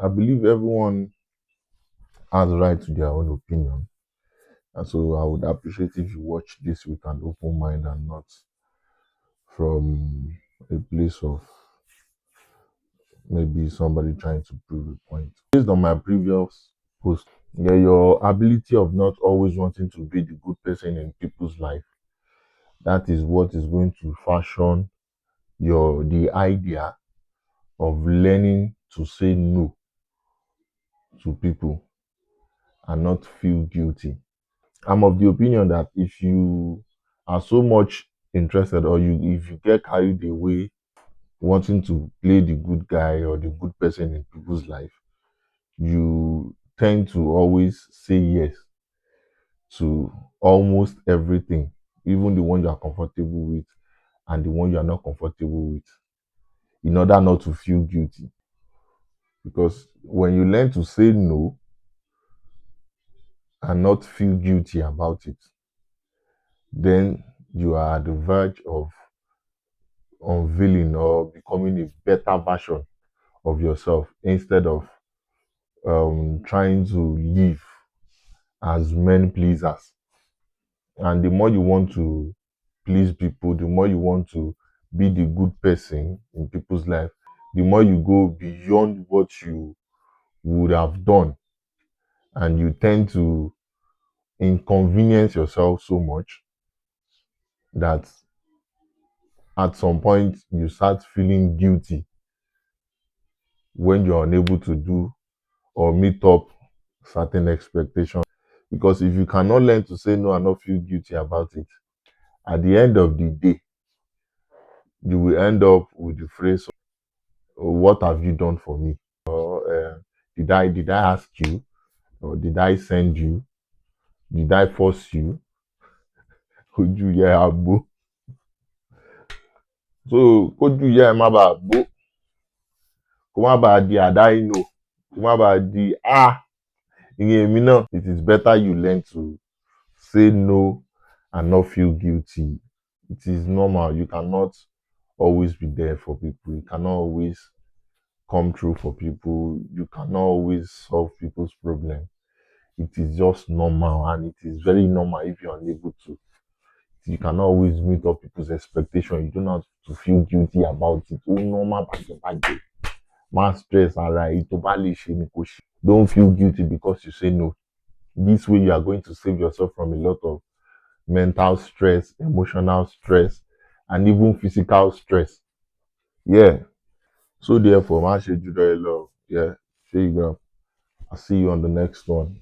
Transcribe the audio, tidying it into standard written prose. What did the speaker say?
I believe everyone has right to their own opinion. And so I would appreciate if you watch this with an open mind and not from a place of maybe somebody trying to prove a point. Based on my previous post, yeah, your ability of not always wanting to be the good person in people's life, that is what is going to fashion the idea of learning to say no to people and not feel guilty. I'm of the opinion that if you are so much interested or if you get carried away wanting to play the good guy or the good person in people's life, you tend to always say yes to almost everything, even the one you are comfortable with and the one you are not comfortable with, in order not to feel guilty. Because when you learn to say no and not feel guilty about it, then you are at the verge of unveiling or becoming a better version of yourself instead of trying to live as men pleasers. And the more you want to please people, the more you want to be the good person in people's life, the more you go beyond what you would have done. And you tend to inconvenience yourself so much that at some point you start feeling guilty when you're unable to do or meet up certain expectations. Because if you cannot learn to say no and not feel guilty about it, at the end of the day, you will end up with the phrase, "Oh, what have you done for me?" Or did I ask you? Or did I send you? Did I force you? Ojú yẹ àgbo. So kójú yẹ má bàa gbó, kó má bàa di àdá inú, kó má bàa di ìyẹn èmi náà. It is better you learn to say no and not feel guilty. It is normal. You cannot always be there for people. You cannot always come through for people. You cannot always solve people's problems. It is just normal, and it is very normal if you're unable to. You cannot always meet up people's expectations. You don't have to feel guilty about it. Oh, normal, bàjẹ́. Man stress ara ẹ̀ tó bá lè ṣe ni kò ṣe. Don't feel guilty because you say no. This way you are going to save yourself from a lot of mental stress, emotional stress, and even physical stress. Yeah. So therefore, man, should you love. Yeah. There you go. I'll see you on the next one.